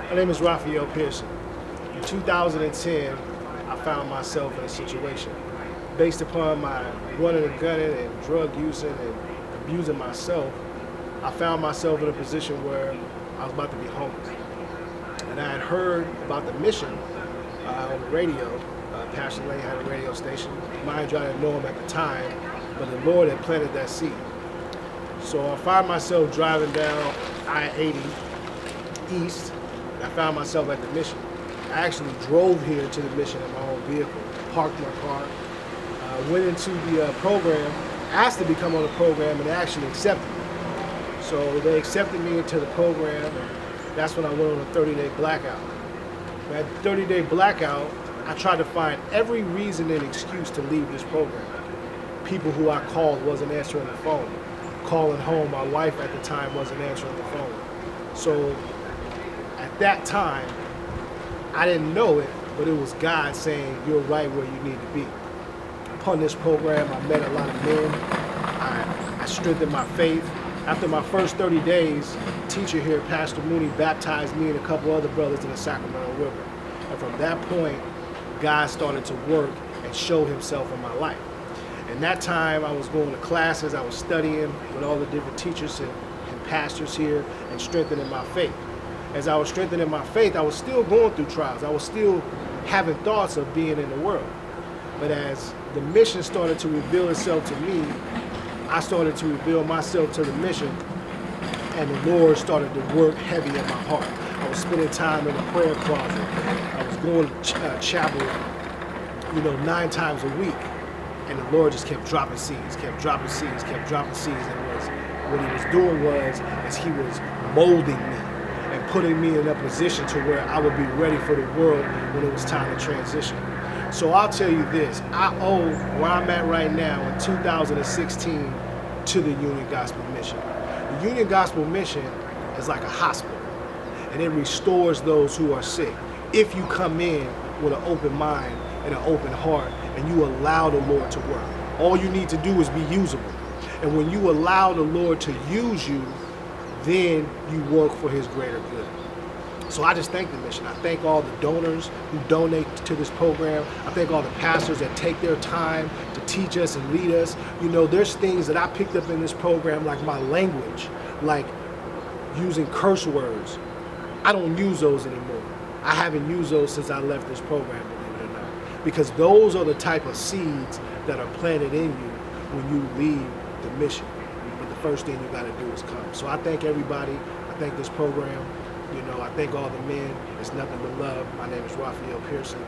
My name is Raphael Pierson. In 2010, I found myself in a situation based upon my running and gunning and drug using and abusing myself. I found myself in a position where I was about to be homeless. And I had heard about the mission on the radio. Pastor Lane had a radio station. Mind you, I didn't know him at the time, but the Lord had planted that seed. So I found myself driving down I-80 East. I found myself at the mission. I actually drove here to the mission in my own vehicle, parked my car, went into the program, asked to become on the program, and they actually accepted me. So they accepted me into the program, and that's when I went on a 30-day blackout. That 30-day blackout, I tried to find every reason and excuse to leave this program. People who I called wasn't answering the phone. Calling home, my wife at the time wasn't answering the phone. So at that time, I didn't know it, but it was God saying, you're right where you need to be. Upon this program, I met a lot of men. I strengthened my faith. After my first 30 days, the teacher here, Pastor Mooney, baptized me and a couple other brothers in the Sacramento River. And from that point, God started to work and show himself in my life. And that time, I was going to classes, I was studying with all the different teachers and pastors here and strengthening my faith. As I was strengthening my faith, I was still going through trials. I was still having thoughts of being in the world. But as the mission started to reveal itself to me, I started to reveal myself to the mission, and the Lord started to work heavy in my heart. I was spending time in the prayer closet. I was going to chapel, 9 times a week. And the Lord just kept dropping seeds, kept dropping seeds, kept dropping seeds. And what he was doing was he was molding me and putting me in a position to where I would be ready for the world when it was time to transition. So I'll tell you this, I owe where I'm at right now in 2016 to the Union Gospel Mission. The Union Gospel Mission is like a hospital, and it restores those who are sick. If you come in with an open mind and an open heart, and you allow the Lord to work. All you need to do is be usable. And when you allow the Lord to use you, then you work for his greater good. So I just thank the mission. I thank all the donors who donate to this program. I thank all the pastors that take their time to teach us and lead us. There's things that I picked up in this program, like my language, like using curse words. I don't use those anymore. I haven't used those since I left this program, believe it or not. Because those are the type of seeds that are planted in you when you leave the mission. But the first thing you got to do is come. So I thank everybody. I thank this program. I thank all the men. It's nothing but love. My name is Raphael Pierson.